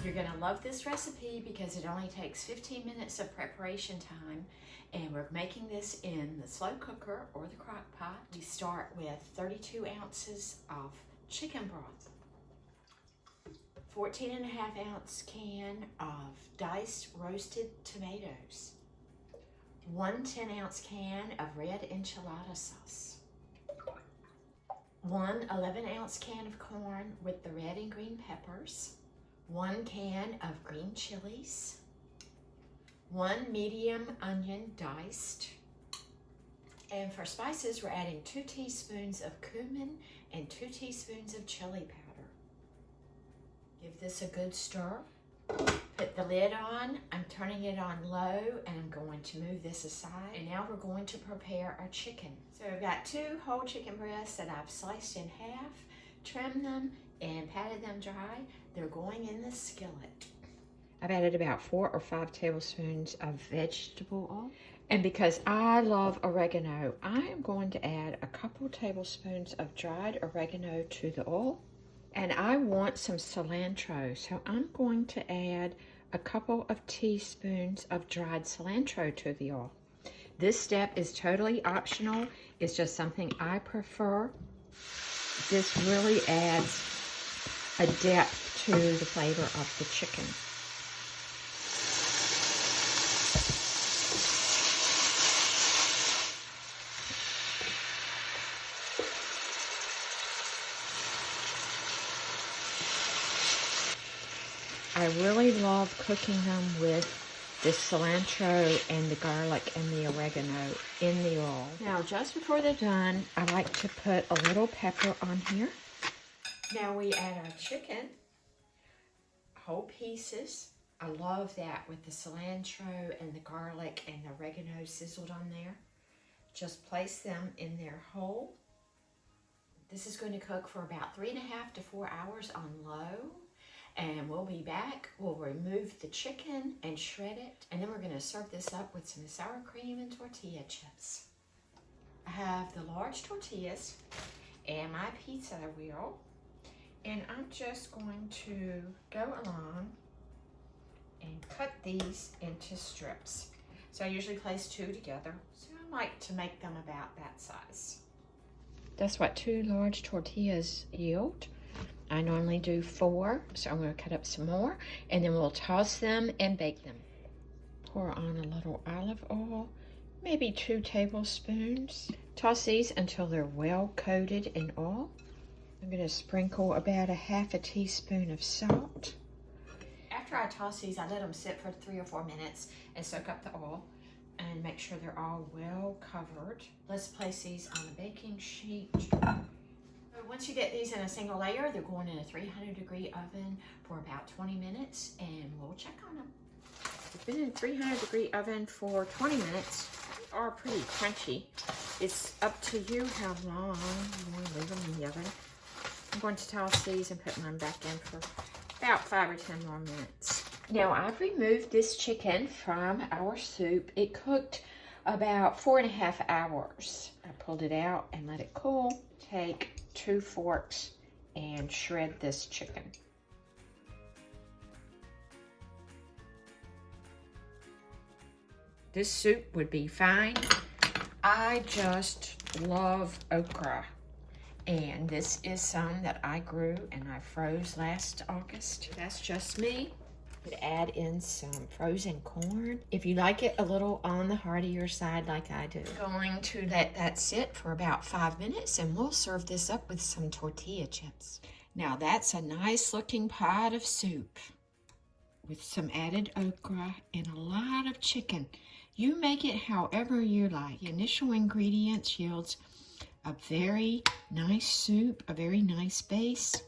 You're gonna love this recipe because it only takes 15 minutes of preparation time, and we're making this in the slow cooker or the crock pot. We start with 32 ounces of chicken broth, 14.5-ounce can of diced roasted tomatoes, 1 10-ounce can of red enchilada sauce, 1 11-ounce can of corn with the red and green peppers, 1 can of green chilies, 1 medium onion diced, and for spices we're adding 2 teaspoons of cumin and 2 teaspoons of chili powder. Give this a good stir. Put the lid on. I'm turning it on low and I'm going to move this aside. And now we're going to prepare our chicken. So I've got 2 whole chicken breasts that I've sliced in half, trimmed them, and patted them dry. They're going in the skillet. I've added about 4 or 5 tablespoons of vegetable oil. And because I love oregano, I am going to add a couple tablespoons of dried oregano to the oil. And I want some cilantro, so I'm going to add a couple of teaspoons of dried cilantro to the oil. This step is totally optional. It's just something I prefer. This really adds a depth to the flavor of the chicken. I really love cooking them with the cilantro and the garlic and the oregano in the oil. Now, just before they're done, I like to put a little pepper on here. Now we add our chicken, whole pieces. I love that with the cilantro and the garlic and the oregano sizzled on there. Just place them in there whole. This is going to cook for about 3.5 to 4 hours on low. And we'll be back. We'll remove the chicken and shred it. And then we're going to serve this up with some sour cream and tortilla chips. I have the large tortillas and my pizza wheel. And I'm just going to go along and cut these into strips. So I usually place 2 together. So I like to make them about that size. That's what 2 large tortillas yield. I normally do 4, so I'm going to cut up some more, and then we'll toss them and bake them. Pour on a little olive oil, maybe 2 tablespoons. Toss these until they're well coated in oil. I'm going to sprinkle about a half a teaspoon of salt. After I toss these, I let them sit for 3 or 4 minutes and soak up the oil and make sure they're all well covered. Let's place these on a baking sheet. Once you get these in a single layer, they're going in a 300-degree oven for about 20 minutes, and we'll check on them. It's been in a 300-degree oven for 20 minutes. They are pretty crunchy. It's up to you how long you want to leave them in the oven. I'm going to toss these and put mine back in for about 5 or 10 more minutes. Now, I've removed this chicken from our soup. It cooked about 4.5 hours. I pulled it out and let it cool. Take 2 forks and shred this chicken. This soup would be fine. I just love okra, and this is some that I grew and I froze last August. That's just me. Could add in some frozen corn if you like it a little on the heartier side like I do. Going to let that sit for about 5 minutes, and we'll serve this up with some tortilla chips. Now that's a nice looking pot of soup with some added okra and a lot of chicken. You make it however you like. The initial ingredients yields a very nice soup, a very nice base.